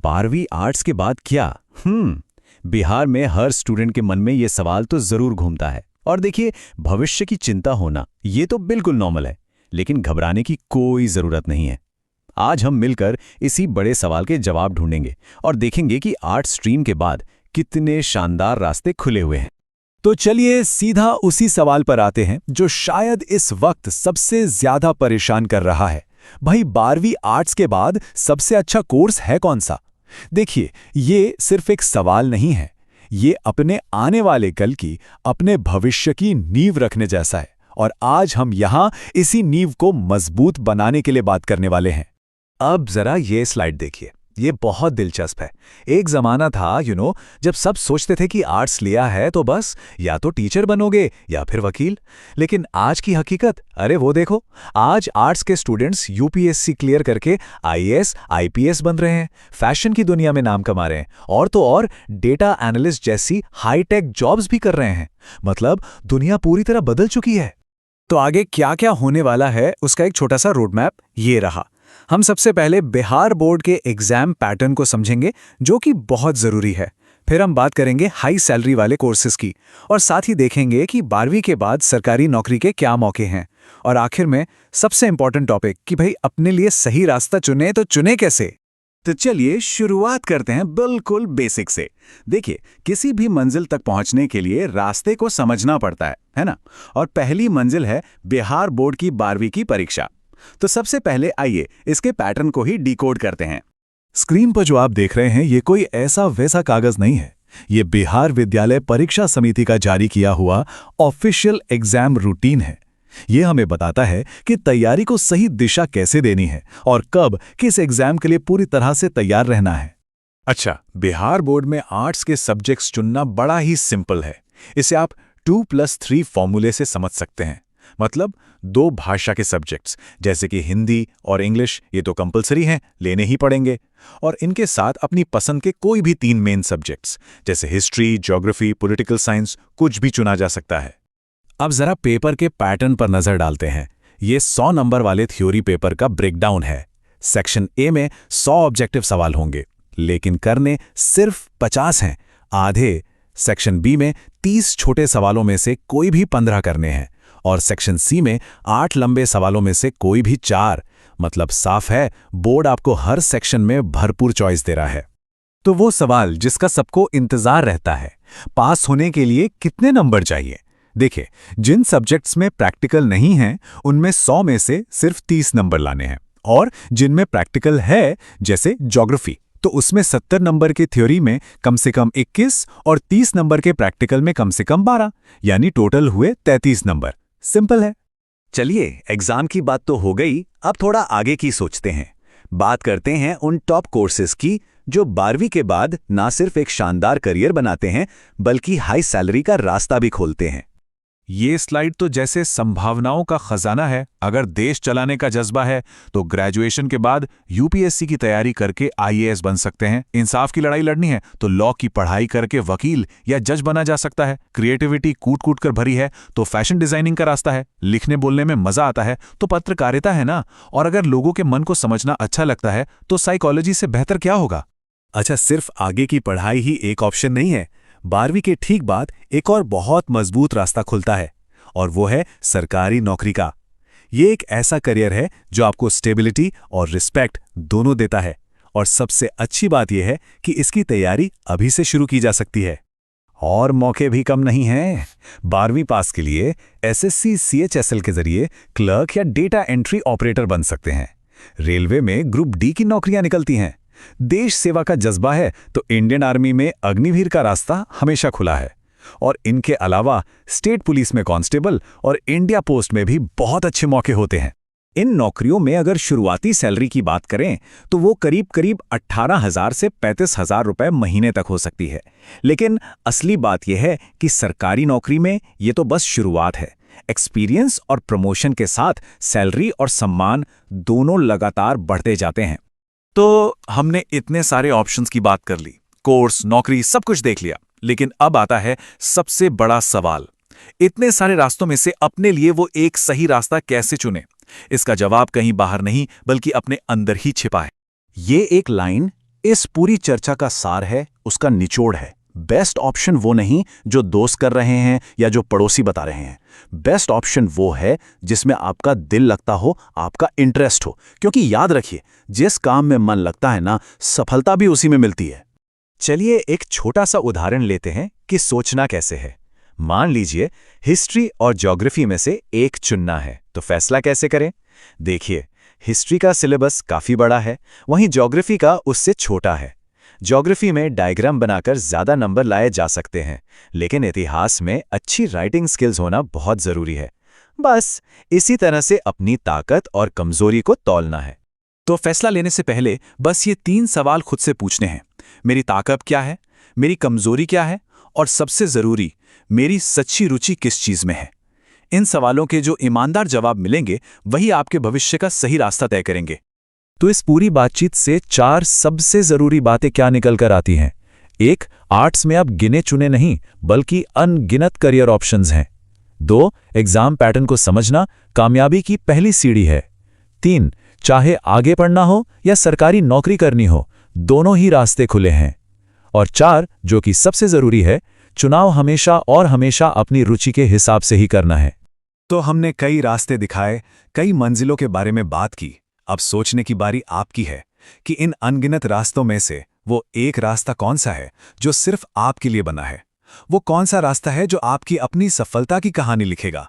12वीं आर्ट्स के बाद क्या? बिहार में हर स्टूडेंट के मन में ये सवाल तो जरूर घूमता है। और देखिए, भविष्य की चिंता होना ये तो बिल्कुल नॉर्मल है, लेकिन घबराने की कोई जरूरत नहीं है। आज हम मिलकर इसी बड़े सवाल के जवाब ढूंढेंगे और देखेंगे कि आर्ट्स स्ट्रीम के बाद कितने शानदार रास्ते खुले हुए हैं। तो चलिए सीधा उसी सवाल पर आते हैं जो शायद इस वक्त सबसे ज्यादा परेशान कर रहा है। भाई 12वीं आर्ट्स के बाद सबसे अच्छा कोर्स है कौन सा? देखिए, ये सिर्फ एक सवाल नहीं है, ये अपने आने वाले कल की, अपने भविष्य की नींव रखने जैसा है। और आज हम यहाँ इसी नींव को मजबूत बनाने के लिए बात करने वाले हैं। अब जरा ये स्लाइड देखिए, ये बहुत दिलचस्प है। एक जमाना था जब सब सोचते थे कि आर्ट्स लिया है तो बस या तो टीचर बनोगे या फिर वकील। लेकिन आज की हकीकत, अरे वो देखो, आज आर्ट्स के स्टूडेंट्स यूपीएससी क्लियर करके आईएएस आईपीएस बन रहे हैं, फैशन की दुनिया में नाम कमा रहे हैं, और तो और डेटा एनालिस्ट जैसी हाईटेक जॉब्स भी कर रहे हैं। मतलब दुनिया पूरी तरह बदल चुकी है। तो आगे क्या क्या होने वाला है उसका एक छोटा सा रोड मैप ये रहा। हम सबसे पहले बिहार बोर्ड के एग्जाम पैटर्न को समझेंगे, जो कि बहुत जरूरी है। फिर हम बात करेंगे हाई सैलरी वाले कोर्सेज की, और साथ ही देखेंगे कि 12वीं के बाद सरकारी नौकरी के क्या मौके हैं। और आखिर में सबसे इंपॉर्टेंट टॉपिक कि भाई अपने लिए सही रास्ता चुने तो चुने कैसे। तो चलिए शुरुआत करते हैं बिल्कुल बेसिक से। देखिए, किसी भी मंजिल तक पहुंचने के लिए रास्ते को समझना पड़ता है ना? और पहली मंजिल है बिहार बोर्ड की 12वीं की परीक्षा। तो सबसे पहले आइए इसके पैटर्न को ही डिकोड करते हैं। स्क्रीन पर जो आप देख रहे हैं ये कोई ऐसा वैसा कागज नहीं है, ये बिहार विद्यालय परीक्षा समिति का जारी किया हुआ ऑफिशियल एग्जाम रूटीन है। ये हमें बताता है कि तैयारी को सही दिशा कैसे देनी है और कब किस एग्जाम के लिए पूरी तरह से तैयार रहना है। अच्छा, बिहार बोर्ड में आर्ट्स के सब्जेक्ट्स चुनना बड़ा ही सिंपल है। इसे आप 2+3 फॉर्मूले से समझ सकते हैं। मतलब 2 भाषा के सब्जेक्ट्स जैसे कि हिंदी और इंग्लिश, ये तो कंपलसरी हैं, लेने ही पड़ेंगे। और इनके साथ अपनी पसंद के कोई भी 3 मेन सब्जेक्ट्स जैसे हिस्ट्री, ज्योग्राफी, पॉलिटिकल साइंस, कुछ भी चुना जा सकता है। अब जरा पेपर के पैटर्न पर नजर डालते हैं। ये 100 नंबर वाले थ्योरी पेपर का ब्रेकडाउन है। सेक्शन ए में 100 ऑब्जेक्टिव सवाल होंगे, लेकिन करने सिर्फ 50 हैं, आधे। सेक्शन बी में 30 छोटे सवालों में से कोई भी 15 करने हैं, और सेक्शन सी में 8 लंबे सवालों में से कोई भी 4। मतलब साफ है, बोर्ड आपको हर सेक्शन में भरपूर चॉइस दे रहा है। तो वो सवाल जिसका सबको इंतजार रहता है, पास होने के लिए कितने नंबर चाहिए? देखिए, जिन सब्जेक्ट्स में प्रैक्टिकल नहीं हैं उनमें 100 में से सिर्फ 30 नंबर लाने हैं, और जिनमें प्रैक्टिकल है जैसे ज्योग्राफी, तो उसमें 70 नंबर के थ्योरी में कम से कम 21 और 30 नंबर के प्रैक्टिकल में कम से कम 12, यानी टोटल हुए 33 नंबर। सिंपल है। चलिए, एग्जाम की बात तो हो गई, अब थोड़ा आगे की सोचते हैं। बात करते हैं उन टॉप कोर्सेज की जो 12वीं के बाद ना सिर्फ एक शानदार करियर बनाते हैं, बल्कि हाई सैलरी का रास्ता भी खोलते हैं। ये स्लाइड तो जैसे संभावनाओं का खजाना है। अगर देश चलाने का जज्बा है तो ग्रेजुएशन के बाद यूपीएससी की तैयारी करके आईएएस बन सकते हैं। इंसाफ की लड़ाई लड़नी है तो लॉ की पढ़ाई करके वकील या जज बना जा सकता है। क्रिएटिविटी कूट कूट कर भरी है तो फैशन डिजाइनिंग का रास्ता है। लिखने बोलने में मजा आता है तो पत्रकारिता है ना। और अगर लोगों के मन को समझना अच्छा लगता है तो साइकोलॉजी से बेहतर क्या होगा। अच्छा, सिर्फ आगे की पढ़ाई ही एक ऑप्शन नहीं है। 12वीं के ठीक बाद एक और बहुत मजबूत रास्ता खुलता है, और वो है सरकारी नौकरी का। ये एक ऐसा करियर है जो आपको स्टेबिलिटी और रिस्पेक्ट दोनों देता है। और सबसे अच्छी बात यह है कि इसकी तैयारी अभी से शुरू की जा सकती है। और मौके भी कम नहीं हैं। 12वीं पास के लिए एसएससी सीएचएसएल के जरिए क्लर्क या डेटा एंट्री ऑपरेटर बन सकते हैं। रेलवे में ग्रुप डी की नौकरियां निकलती हैं। देश सेवा का जज्बा है तो इंडियन आर्मी में अग्निवीर का रास्ता हमेशा खुला है। और इनके अलावा स्टेट पुलिस में कांस्टेबल और इंडिया पोस्ट में भी बहुत अच्छे मौके होते हैं। इन नौकरियों में अगर शुरुआती सैलरी की बात करें तो वो करीब करीब 18,000 से 35,000 रुपए महीने तक हो सकती है। लेकिन असली बात यह है कि सरकारी नौकरी में ये तो बस शुरुआत है। एक्सपीरियंस और प्रमोशन के साथ सैलरी और सम्मान दोनों लगातार बढ़ते जाते हैं। तो हमने इतने सारे ऑप्शंस की बात कर ली, कोर्स, नौकरी, सब कुछ देख लिया। लेकिन अब आता है सबसे बड़ा सवाल, इतने सारे रास्तों में से अपने लिए वो एक सही रास्ता कैसे चुने? इसका जवाब कहीं बाहर नहीं बल्कि अपने अंदर ही छिपा है। ये एक लाइन इस पूरी चर्चा का सार है, उसका निचोड़ है, बेस्ट ऑप्शन वो नहीं जो दोस्त कर रहे हैं या जो पड़ोसी बता रहे हैं। बेस्ट ऑप्शन वो है जिसमें आपका दिल लगता हो, आपका इंटरेस्ट हो, क्योंकि याद रखिए, जिस काम में मन लगता है ना, सफलता भी उसी में मिलती है। चलिए एक छोटा सा उदाहरण लेते हैं कि सोचना कैसे है। मान लीजिए हिस्ट्री और ज्योग्राफी में से एक चुनना है, तो फैसला कैसे करें? देखिए, हिस्ट्री का सिलेबस काफी बड़ा है, वहीं ज्योग्राफी का उससे छोटा है। ज्योग्राफी में डायग्राम बनाकर ज्यादा नंबर लाए जा सकते हैं, लेकिन इतिहास में अच्छी राइटिंग स्किल्स होना बहुत जरूरी है। बस इसी तरह से अपनी ताकत और कमजोरी को तौलना है। तो फैसला लेने से पहले बस ये 3 सवाल खुद से पूछने हैं। मेरी ताकत क्या है, मेरी कमजोरी क्या है, और सबसे जरूरी, मेरी सच्ची रुचि किस चीज में है। इन सवालों के जो ईमानदार जवाब मिलेंगे, वही आपके भविष्य का सही रास्ता तय करेंगे। तो इस पूरी बातचीत से 4 सबसे जरूरी बातें क्या निकल कर आती हैं? 1. आर्ट्स में अब गिने चुने नहीं, बल्कि अनगिनत करियर ऑप्शंस हैं। 2. एग्जाम पैटर्न को समझना कामयाबी की पहली सीढ़ी है। 3. चाहे आगे पढ़ना हो या सरकारी नौकरी करनी हो, दोनों ही रास्ते खुले हैं। और 4, जो कि सबसे जरूरी है, चुनाव हमेशा और हमेशा अपनी रुचि के हिसाब से ही करना है। तो हमने कई रास्ते दिखाए, कई मंजिलों के बारे में बात की। अब सोचने की बारी आपकी है कि इन अनगिनत रास्तों में से वो एक रास्ता कौन सा है जो सिर्फ आपके लिए बना है। वो कौन सा रास्ता है जो आपकी अपनी सफलता की कहानी लिखेगा।